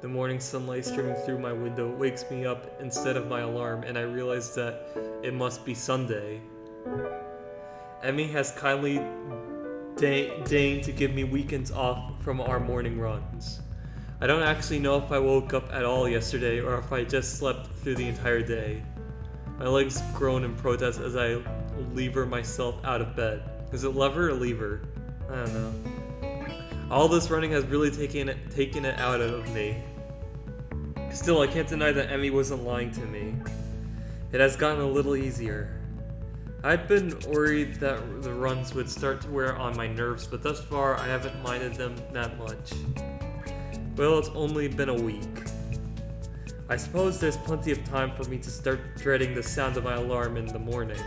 The morning sunlight streaming through my window wakes me up instead of my alarm, and I realize that it must be Sunday. Emmy has kindly deigned to give me weekends off from our morning runs. I don't actually know if I woke up at all yesterday or if I just slept through the entire day. My legs groan in protest as I lever myself out of bed. Is it lever or lever? I don't know. All this running has really taken it out of me. Still, I can't deny that Emmy wasn't lying to me. It has gotten a little easier. I'd been worried that the runs would start to wear on my nerves, but thus far I haven't minded them that much. Well, it's only been a week. I suppose there's plenty of time for me to start dreading the sound of my alarm in the morning.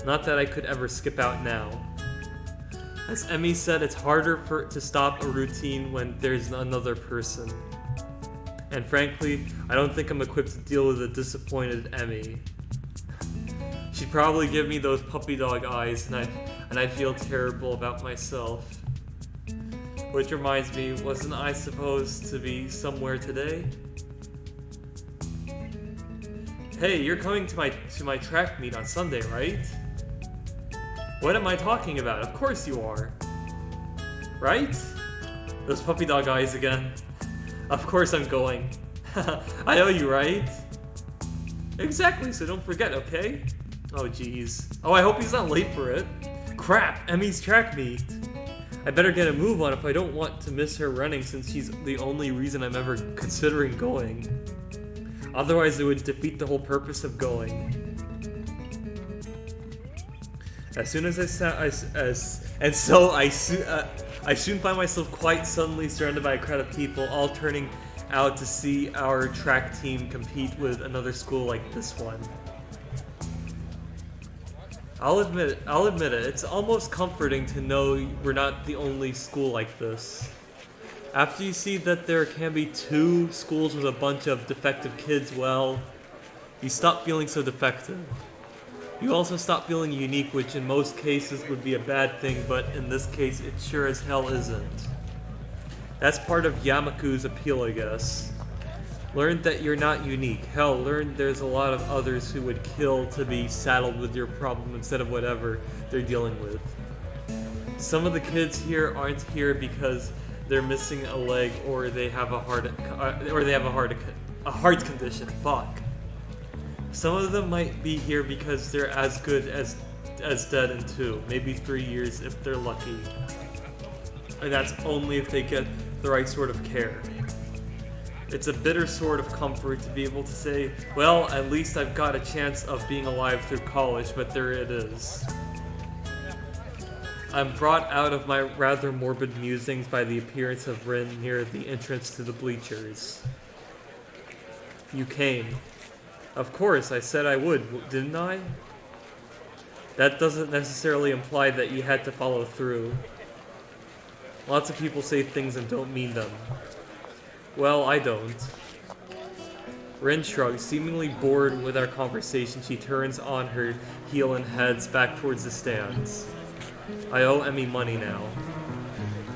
Not that I could ever skip out now. As Emmy said, it's harder to stop a routine when there's another person. And frankly, I don't think I'm equipped to deal with a disappointed Emmy. She'd probably give me those puppy dog eyes, and I'd feel terrible about myself. Which reminds me, wasn't I supposed to be somewhere today? Hey, you're coming to my track meet on Sunday, right? What am I talking about? Of course you are. Right? Those puppy dog eyes again. Of course I'm going. I owe you, right? Exactly, so don't forget, okay? Oh jeez. Oh, I hope he's not late for it. Crap, Emmy's track meet. I better get a move on if I don't want to miss her running, since she's the only reason I'm ever considering going. Otherwise it would defeat the whole purpose of going. As soon as I soon find myself quite suddenly surrounded by a crowd of people, all turning out to see our track team compete with another school like this one. I'll admit it, it's almost comforting to know we're not the only school like this. After you see that there can be two schools with a bunch of defective kids, well, you stop feeling so defective. You also stop feeling unique, which in most cases would be a bad thing, but in this case it sure as hell isn't. That's part of Yamaku's appeal, I guess. Learn that you're not unique. Hell, learn there's a lot of others who would kill to be saddled with your problem instead of whatever they're dealing with. Some of the kids here aren't here because they're missing a leg or they have a heart condition. Fuck. Some of them might be here because they're as good as dead in 2, maybe 3 years if they're lucky. And that's only if they get the right sort of care. It's a bitter sort of comfort to be able to say, well, at least I've got a chance of being alive through college, but there it is. I'm brought out of my rather morbid musings by the appearance of Rin near the entrance to the bleachers. You came. Of course, I said I would, didn't I? That doesn't necessarily imply that you had to follow through. Lots of people say things and don't mean them. Well, I don't. Rin shrugs, seemingly bored with our conversation. She turns on her heel and heads back towards the stands. I owe Emmy money now.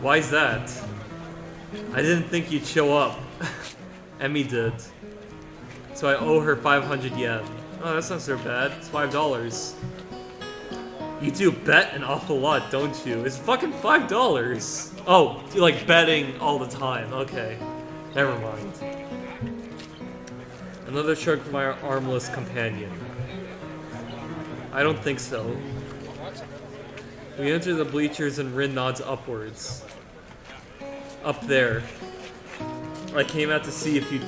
Why's that? I didn't think you'd show up. Emmy did. So I owe her 500 yen. Oh, that's not so bad. It's $5. You do bet an awful lot, don't you? It's fucking $5. Oh, you like betting all the time. Okay. Never mind. Another shrug from my armless companion. I don't think so. We enter the bleachers and Rin nods upwards. Up there. I came out to see if you'd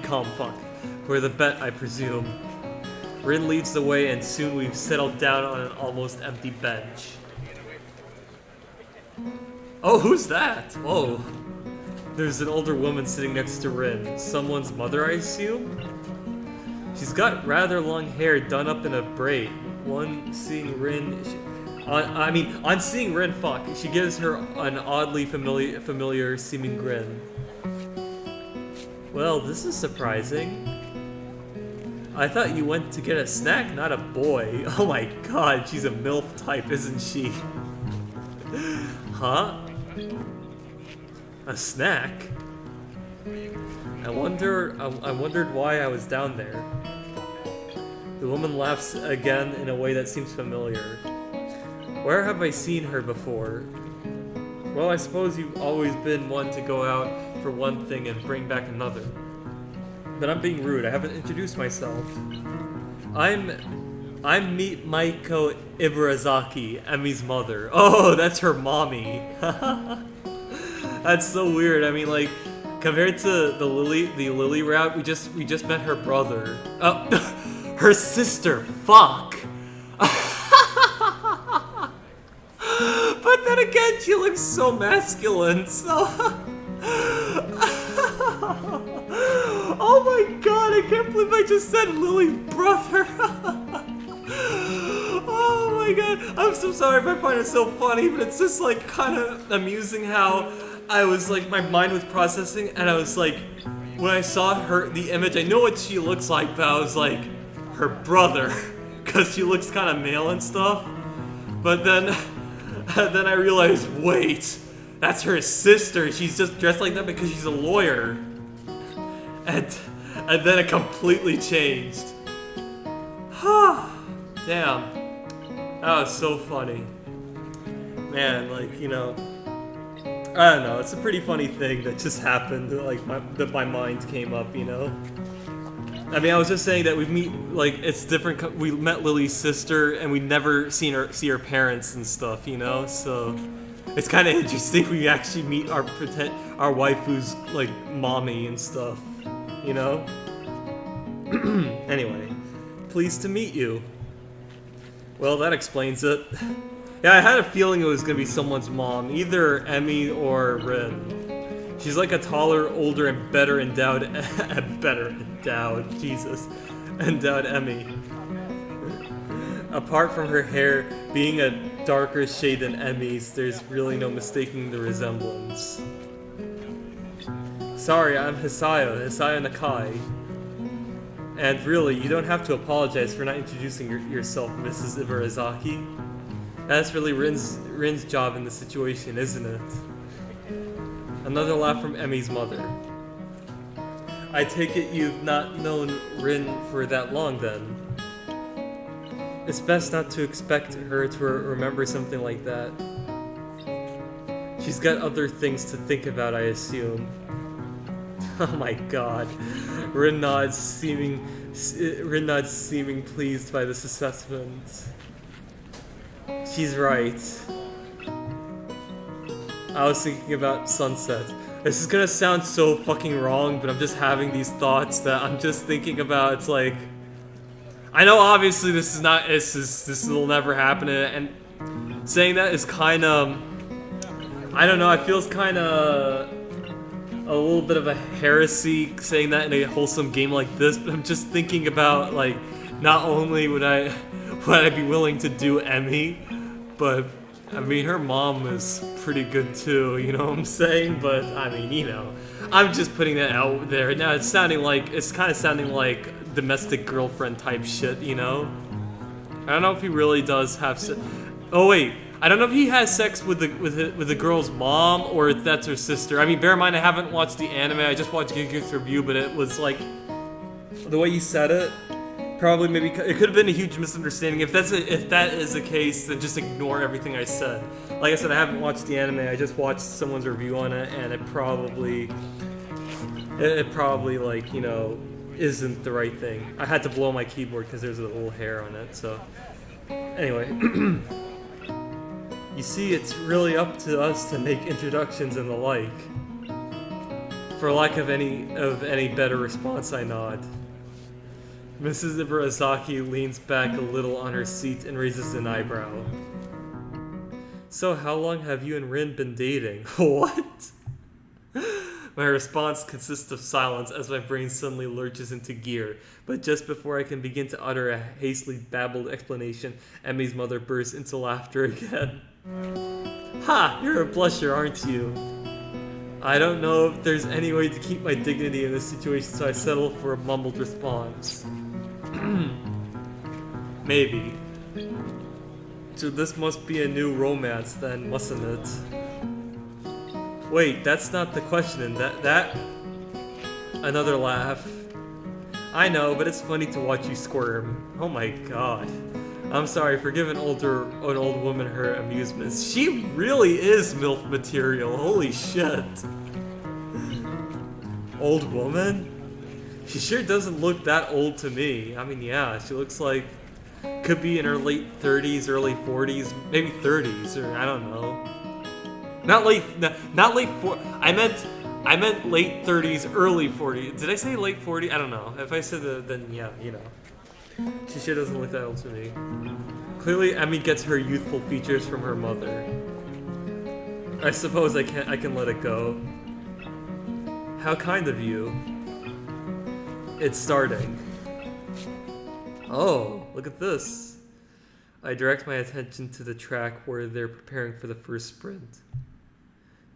come, fuck. For the bet, I presume. Rin leads the way and soon we've settled down on an almost empty bench. Oh, who's that? Whoa. There's an older woman sitting next to Rin. Someone's mother, I assume? She's got rather long hair done up in a braid. On seeing Rin, fuck, she gives her an oddly familiar seeming grin. Well, this is surprising. I thought you went to get a snack, not a boy. Oh my god, she's a MILF type, isn't she? Huh? A snack? I wondered why I was down there. The woman laughs again in a way that seems familiar. Where have I seen her before? Well, I suppose you've always been one to go out for one thing and bring back another. But I'm being rude, I haven't introduced myself. I'm Maiko Ibarazaki, Emi's mother. Oh, that's her mommy. That's so weird. I mean, like, compared to the Lily route, we just met her brother. Oh, her sister. Fuck. But then again, she looks so masculine. So. Oh my god! I can't believe I just said Lily's brother. Oh my god! I'm so sorry if I find it so funny, but it's just like kind of amusing how I was like, my mind was processing, and I was like, when I saw the image, I know what she looks like, but I was like, her brother, because she looks kind of male and stuff. But then I realized, wait, that's her sister. She's just dressed like that because she's a lawyer. And then it completely changed. Damn. That was so funny. Man, like, you know, I don't know, it's a pretty funny thing that just happened, like, that my mind came up, you know? I mean, I was just saying that we it's different, we met Lily's sister, and we never see her parents and stuff, you know? So, it's kind of interesting we actually meet our waifu's, like, mommy and stuff, you know? Anyway, pleased to meet you. Well, that explains it. Yeah, I had a feeling it was gonna be someone's mom, either Emi or Rin. She's like a taller, older, and better endowed Emi. Apart from her hair being a darker shade than Emi's, there's really no mistaking the resemblance. Sorry, I'm Hisaya Nakai. And really, you don't have to apologize for not introducing yourself, Mrs. Ibarazaki. That's really Rin's job in the situation, isn't it? Another laugh from Emi's mother. I take it you've not known Rin for that long, then? It's best not to expect her to remember something like that. She's got other things to think about, I assume. Oh my god. Rin nods, seeming pleased by this assessment. She's right. I was thinking about sunset. This is gonna sound so fucking wrong, but I'm just having these thoughts that I'm just thinking about. It's like, I know obviously this will never happen, and saying that is kind of, I don't know, it feels kind of a little bit of a heresy saying that in a wholesome game like this, but I'm just thinking about, like, not only would I be willing to do Emi, but I mean, her mom is pretty good too, you know what I'm saying? But I mean, you know, I'm just putting that out there. Now it's kind of sounding like domestic girlfriend type shit, you know? I don't know if he really does have oh wait, I don't know if he has sex with the girl's mom or if that's her sister. I mean, bear in mind I haven't watched the anime. I just watched Gigi's review, but it was like the way you said it. Probably, maybe it could have been a huge misunderstanding. If that is the case, then just ignore everything I said. Like I said, I haven't watched the anime. I just watched someone's review on it, and it probably like, you know, isn't the right thing. I had to blow my keyboard because there's a little hair on it. So anyway, you see, it's really up to us to make introductions and the like. For lack of any better response, I nod. Mrs. Ibarazaki leans back a little on her seat and raises an eyebrow. So how long have you and Rin been dating? What? My response consists of silence as my brain suddenly lurches into gear, but just before I can begin to utter a hastily babbled explanation, Emi's mother bursts into laughter again. Ha! You're a blusher, aren't you? I don't know if there's any way to keep my dignity in this situation, so I settle for a mumbled response. Maybe. So this must be a new romance then, mustn't it? Wait, that's not the question, and Another laugh. I know, but it's funny to watch you squirm. Oh my god. I'm sorry for giving an old woman her amusements. She really is MILF material. Holy shit. Old woman? She sure doesn't look that old to me. I mean, yeah, she looks like could be in her late 30s, early 40s, maybe 30s, or I don't know. Not late 40s. I meant late 30s, early 40s. Did I say late 40s? I don't know. If I said that, then yeah, you know. She sure doesn't look that old to me. Clearly, Emmy gets her youthful features from her mother. I suppose I can let it go. How kind of you. It's starting. Oh, look at this. I direct my attention to the track where they're preparing for the first sprint.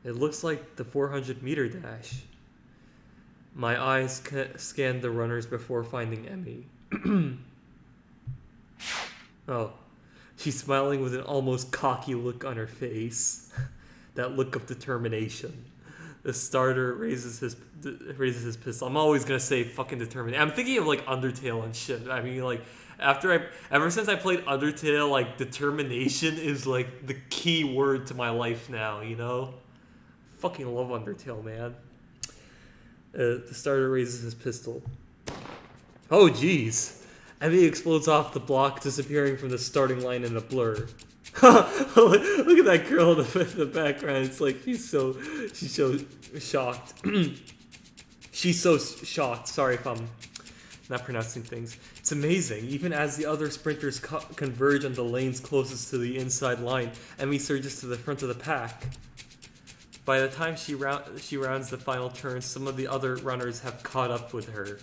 It looks like the 400-meter dash. My eyes scan the runners before finding Emmy. Oh, she's smiling with an almost cocky look on her face. That look of determination. The starter raises his pistol. I'm always gonna say fucking determined. I'm thinking of like Undertale and shit. I mean, like ever since I played Undertale, like determination is like the key word to my life now. You know, fucking love Undertale, man. The starter raises his pistol. Oh jeez. Emmy explodes off the block, disappearing from the starting line in a blur. Look at that girl in the background. It's like she's so shocked. She's so shocked. Sorry if I'm not pronouncing things. It's amazing. Even as the other sprinters converge on the lanes closest to the inside line, Emmy surges to the front of the pack. By the time she rounds the final turn, some of the other runners have caught up with her.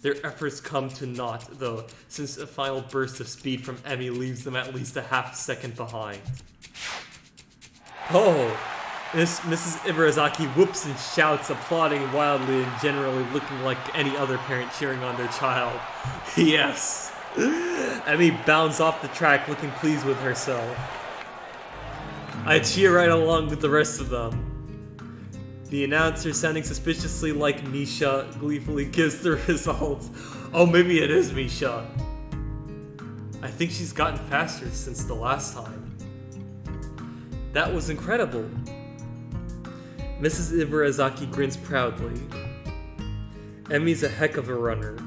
Their efforts come to naught, though, since a final burst of speed from Emmy leaves them at least a half second behind. Oh! Mrs. Ibarazaki whoops and shouts, applauding wildly and generally looking like any other parent cheering on their child. Yes! Emmy bounds off the track looking pleased with herself. I cheer right along with the rest of them. The announcer, sounding suspiciously like Misha, gleefully gives the results. Oh, maybe it is Misha. I think she's gotten faster since the last time. That was incredible. Mrs. Ibarazaki grins proudly. Emmy's a heck of a runner.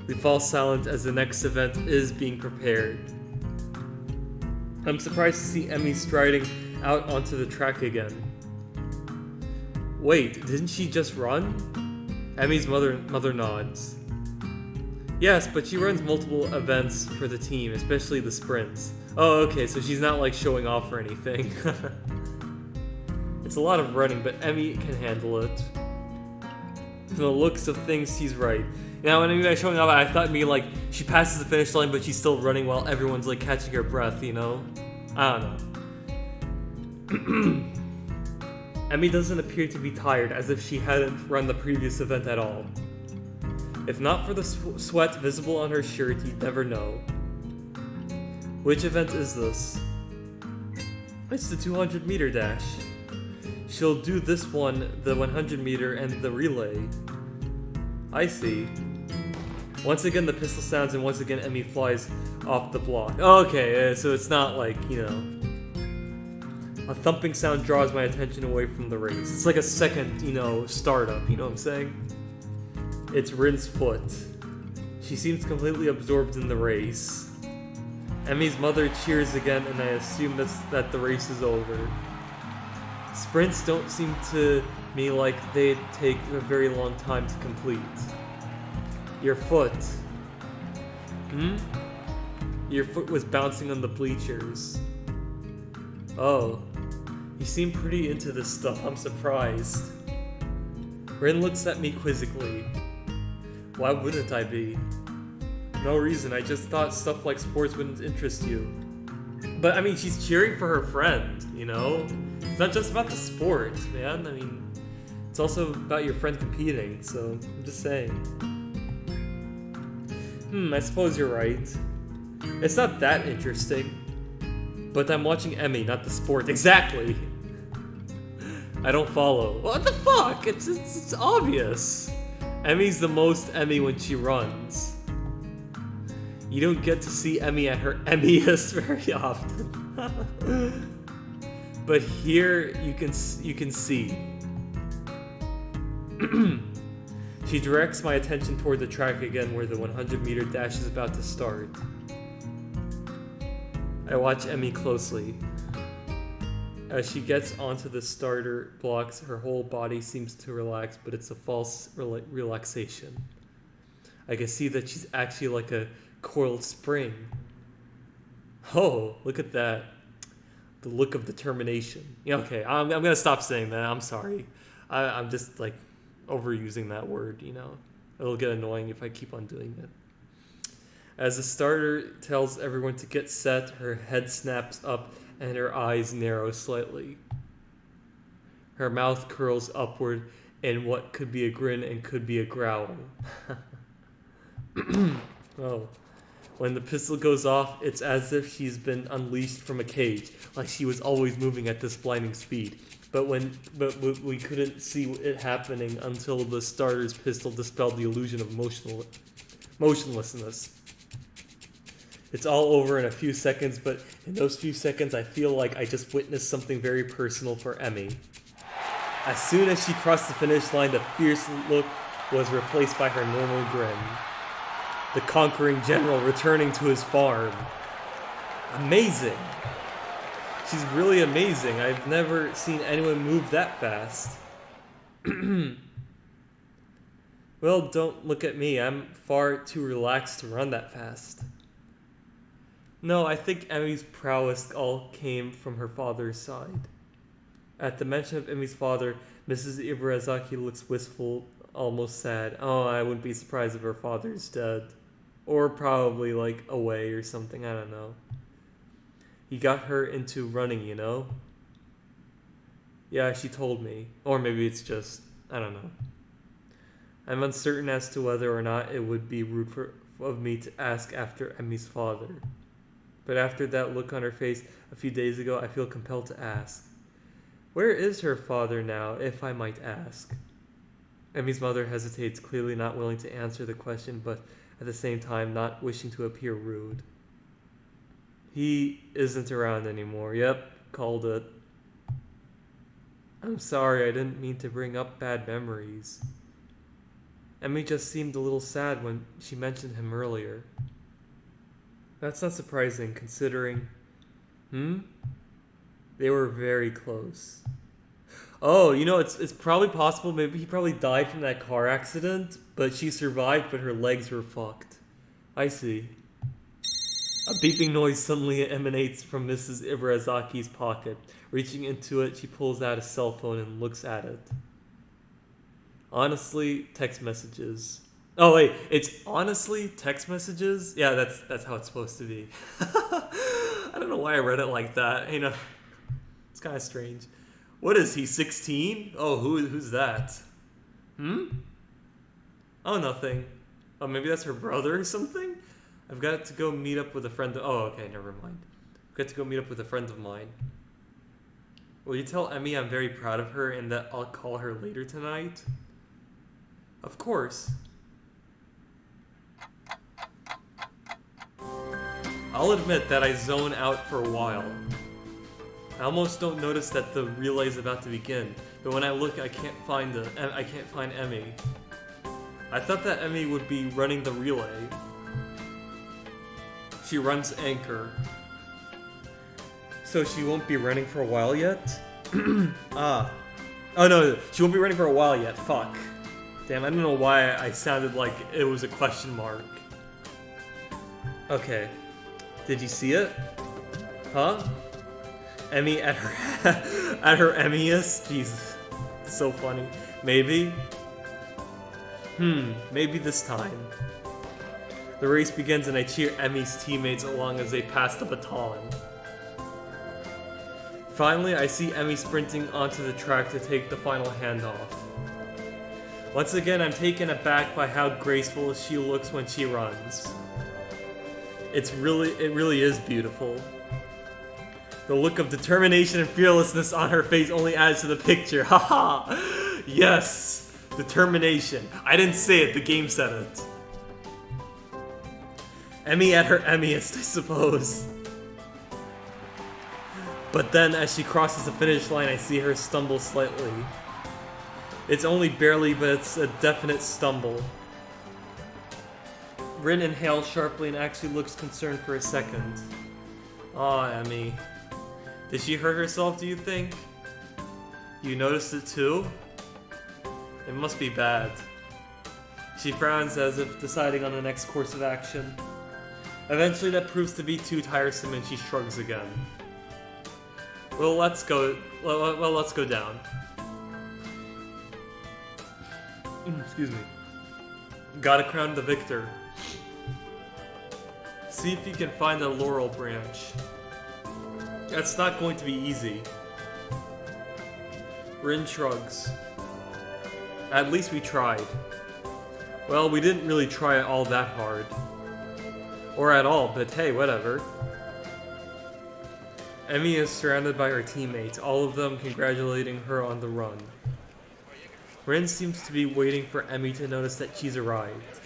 We fall silent as the next event is being prepared. I'm surprised to see Emmy striding out onto the track again. Wait, didn't she just run? Emmy's mother nods. Yes, but she runs multiple events for the team, especially the sprints. Oh, okay, so she's not like showing off or anything. It's a lot of running, but Emmy can handle it. From the looks of things, she's right. Now, when Emmy was showing off, I thought maybe like she passes the finish line, but she's still running while everyone's like catching her breath, you know? I don't know. Emmy doesn't appear to be tired, as if she hadn't run the previous event at all. If not for the sweat visible on her shirt, you'd never know. Which event is this? It's the 200-meter dash. She'll do this one, the 100-meter, and the relay. I see. Once again, the pistol sounds, and once again, Emmy flies off the block. Okay, so it's not like, you know... A thumping sound draws my attention away from the race. It's like a second, you know, startup, you know what I'm saying? It's Rin's foot. She seems completely absorbed in the race. Emmy's mother cheers again, and I assume that the race is over. Sprints don't seem to me like they take a very long time to complete. Your foot. Your foot was bouncing on the bleachers. Oh. You seem pretty into this stuff, I'm surprised. Rin looks at me quizzically. Why wouldn't I be? No reason, I just thought stuff like sports wouldn't interest you. But I mean, she's cheering for her friend, you know? It's not just about the sport, man. I mean, it's also about your friend competing, so I'm just saying. I suppose you're right. It's not that interesting. But I'm watching Emmy, not the sport. Exactly! I don't follow. What the fuck? It's obvious. Emmy's the most Emmy when she runs. You don't get to see Emmy at her Emmyest very often. But here you can see. She directs my attention toward the track again where the 100-meter dash is about to start. I watch Emmy closely. As she gets onto the starter blocks, her whole body seems to relax, but it's a false relaxation. I can see that she's actually like a coiled spring. Oh, look at that. The look of determination. Yeah, okay, I'm gonna stop saying that. I'm sorry. I'm just like overusing that word, you know. It'll get annoying if I keep on doing it. As the starter tells everyone to get set, her head snaps up and her eyes narrow slightly. Her mouth curls upward in what could be a grin and could be a growl. Oh. When the pistol goes off, it's as if she's been unleashed from a cage, like she was always moving at this blinding speed. But we couldn't see it happening until the starter's pistol dispelled the illusion of motionlessness. It's all over in a few seconds, but in those few seconds I feel like I just witnessed something very personal for Emmy. As soon as she crossed the finish line, the fierce look was replaced by her normal grin. The conquering general returning to his farm. Amazing! She's really amazing. I've never seen anyone move that fast. Well, don't look at me. I'm far too relaxed to run that fast. No, I think Emmy's prowess all came from her father's side. At the mention of Emmy's father, Mrs. Ibarazaki looks wistful, almost sad. Oh, I wouldn't be surprised if her father's dead. Or probably, like, away or something, I don't know. He got her into running, you know? Yeah, she told me. Or maybe it's just, I don't know. I'm uncertain as to whether or not it would be rude of me to ask after Emmy's father. But after that look on her face a few days ago, I feel compelled to ask. Where is her father now, if I might ask? Emmy's mother hesitates, clearly not willing to answer the question, but at the same time not wishing to appear rude. He isn't around anymore. Yep, called it. I'm sorry, I didn't mean to bring up bad memories. Emmy just seemed a little sad when she mentioned him earlier. That's not surprising, considering... They were very close. Oh, you know, it's probably possible, maybe he probably died from that car accident, but she survived, but her legs were fucked. I see. A beeping noise suddenly emanates from Mrs. Ibarazaki's pocket. Reaching into it, she pulls out a cell phone and looks at it. Honestly, text messages. Oh wait, it's honestly text messages? Yeah, that's how it's supposed to be. I don't know why I read it like that, you know. It's kind of strange. What is he, 16? Oh, who's that? Oh, nothing. Oh, maybe that's her brother or something? I've got to go meet up with a friend. Oh, okay, never mind. I've got to go meet up with a friend of mine. Will you tell Emmy I'm very proud of her and that I'll call her later tonight? Of course. I'll admit that I zone out for a while. I almost don't notice that the relay is about to begin, but when I look, I can't find Emmy. I thought that Emmy would be running the relay. She runs anchor. So she won't be running for a while yet? Oh no, she won't be running for a while yet, fuck. Damn, I don't know why I sounded like it was a question mark. Okay. Did you see it? Huh? Emmy at her Emmyest? Jesus. It's so funny. Maybe? Maybe this time. The race begins and I cheer Emmy's teammates along as they pass the baton. Finally, I see Emmy sprinting onto the track to take the final handoff. Once again, I'm taken aback by how graceful she looks when she runs. It really is beautiful. The look of determination and fearlessness on her face only adds to the picture. Haha! Yes! Determination. I didn't say it, the game said it. Emmy at her Emmyest, I suppose. But then, as she crosses the finish line, I see her stumble slightly. It's only barely, but it's a definite stumble. Rin inhales sharply and actually looks concerned for a second. Aw, Emmy. Did she hurt herself, do you think? You noticed it too? It must be bad. She frowns as if deciding on the next course of action. Eventually that proves to be too tiresome and she shrugs again. Well, let's go down. Excuse me. Gotta crown the victor. See if you can find a laurel branch. That's not going to be easy. Rin shrugs. At least we tried. Well, we didn't really try all that hard. Or at all, but hey, whatever. Emmy is surrounded by her teammates, all of them congratulating her on the run. Rin seems to be waiting for Emmy to notice that she's arrived.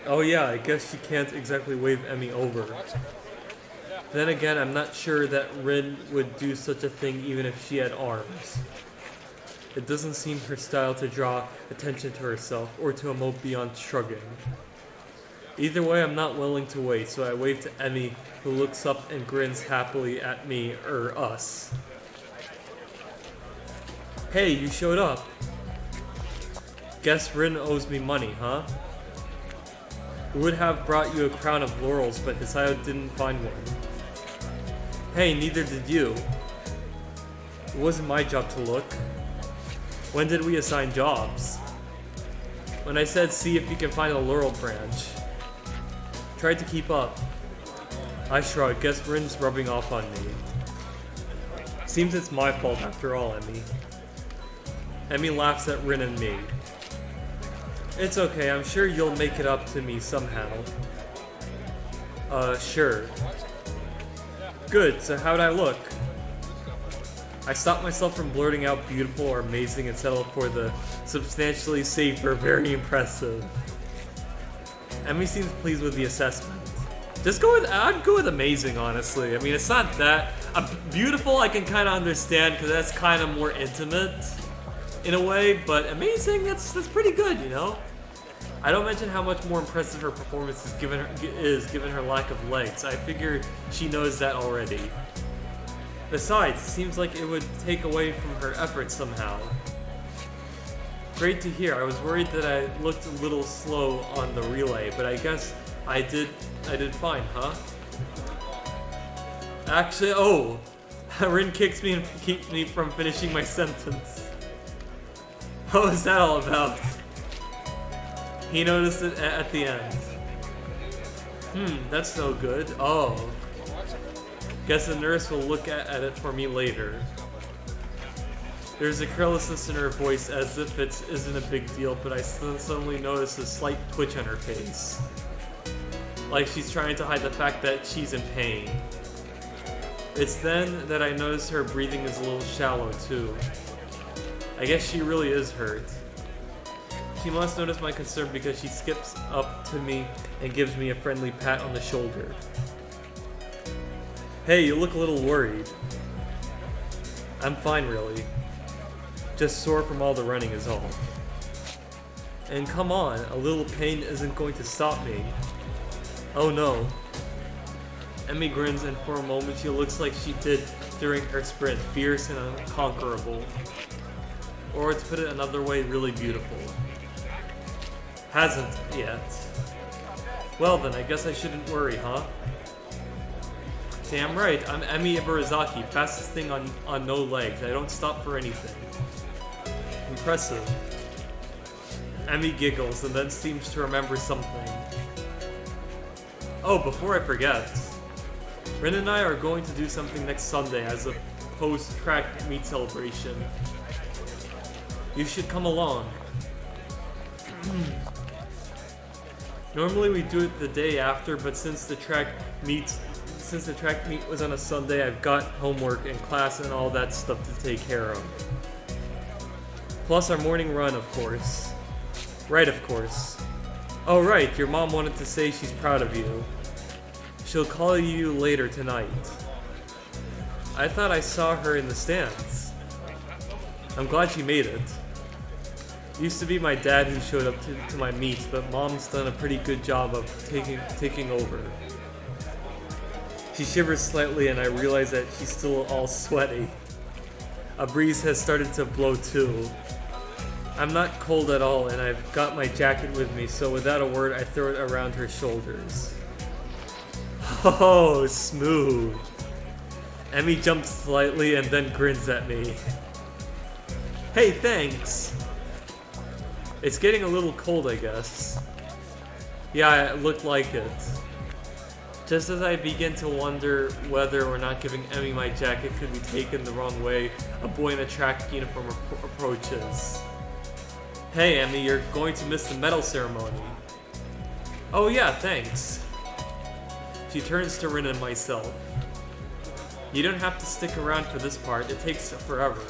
Oh yeah, I guess she can't exactly wave Emmy over. Then again, I'm not sure that Rin would do such a thing even if she had arms. It doesn't seem her style to draw attention to herself or to emote beyond shrugging. Either way, I'm not willing to wait, so I wave to Emmy, who looks up and grins happily at me, or us. Hey, you showed up. Guess Rin owes me money, huh? We would have brought you a crown of laurels, but Hisao didn't find one. Hey, neither did you. It wasn't my job to look. When did we assign jobs? When I said see if you can find a laurel branch. Tried to keep up. I shrug, guess Rin's rubbing off on me. Seems it's my fault after all, Emmy. Emmy laughs at Rin and me. It's okay, I'm sure you'll make it up to me somehow. Sure. Good, so how'd I look? I stopped myself from blurting out beautiful or amazing and settled for the substantially safer, very impressive. Emmy seems pleased with the assessment. I'd go with amazing, honestly. I mean, it's not that... beautiful I can kind of understand, because that's kind of more intimate, in a way, but amazing, that's pretty good, you know? I don't mention how much more impressive her performance is given her lack of legs. I figure she knows that already. Besides, it seems like it would take away from her efforts somehow. Great to hear. I was worried that I looked a little slow on the relay, but I guess I did fine, huh? Actually, oh! Rin kicks me and keeps me from finishing my sentence. What was that all about? He noticed it at the end. That's no good. Oh. Guess the nurse will look at it for me later. There's a carelessness in her voice as if it isn't a big deal, but I suddenly notice a slight twitch on her face. Like she's trying to hide the fact that she's in pain. It's then that I notice her breathing is a little shallow too. I guess she really is hurt. She must notice my concern because she skips up to me and gives me a friendly pat on the shoulder. Hey, you look a little worried. I'm fine, really. Just sore from all the running is all. And come on, a little pain isn't going to stop me. Oh no. Emmy grins and for a moment she looks like she did during her sprint, fierce and unconquerable. Or to put it another way, really beautiful. Hasn't yet. Well then, I guess I shouldn't worry, huh? Damn right, I'm Emmy Ibarazaki, fastest thing on no legs. I don't stop for anything. Impressive. Emmy giggles and then seems to remember something. Oh, before I forget, Rin and I are going to do something next Sunday as a post-track meet celebration. You should come along. Normally we do it the day after, but since the track meets since the track meet was on a Sunday, I've got homework and class and all that stuff to take care of. Plus our morning run, of course. Right, of course. Oh right, your mom wanted to say she's proud of you. She'll call you later tonight. I thought I saw her in the stands. I'm glad she made it. Used to be my dad who showed up to my meets, but mom's done a pretty good job of taking over. She shivers slightly and I realize that she's still all sweaty. A breeze has started to blow too. I'm not cold at all and I've got my jacket with me, so without a word I throw it around her shoulders. Oh, smooth. Emmy jumps slightly and then grins at me. Hey, thanks. It's getting a little cold, I guess. Yeah, it looked like it. Just as I begin to wonder whether or not giving Emmy my jacket could be taken the wrong way, a boy in a track uniform approaches. Hey Emmy, you're going to miss the medal ceremony. Oh yeah, thanks. She turns to Rin and myself. You don't have to stick around for this part, it takes forever.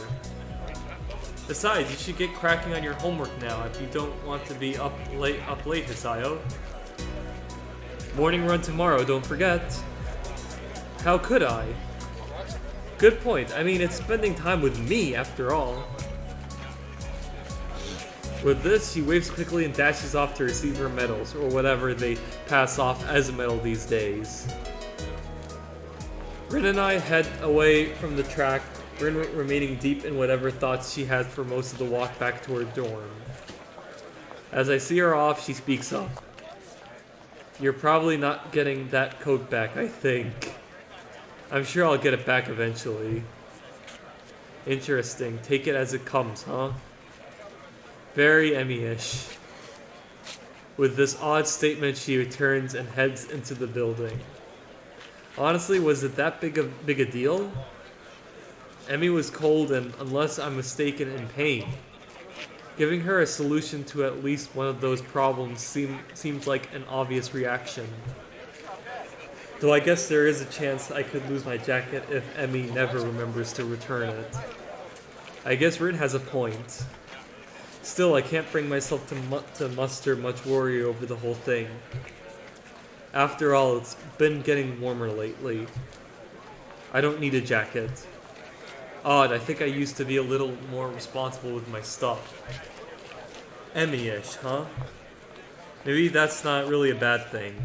Besides, you should get cracking on your homework now if you don't want to be up late, Hisayo. Morning run tomorrow, don't forget. How could I? Good point. I mean, it's spending time with me, after all. With this, she waves quickly and dashes off to receive her medals, or whatever they pass off as a medal these days. Rin and I head away from the track, Rin remaining deep in whatever thoughts she had for most of the walk back to her dorm. As I see her off, she speaks up. You're probably not getting that coat back, I think. I'm sure I'll get it back eventually. Interesting. Take it as it comes, huh? Very Emmy-ish. With this odd statement, she returns and heads into the building. Honestly, was it that big a deal? Emmy was cold and, unless I'm mistaken, in pain. Giving her a solution to at least one of those problems seems like an obvious reaction. Though I guess there is a chance I could lose my jacket if Emmy never remembers to return it. I guess Rin has a point. Still, I can't bring myself to muster much worry over the whole thing. After all, it's been getting warmer lately. I don't need a jacket. Odd, I think I used to be a little more responsible with my stuff. Emmy-ish, huh? Maybe that's not really a bad thing.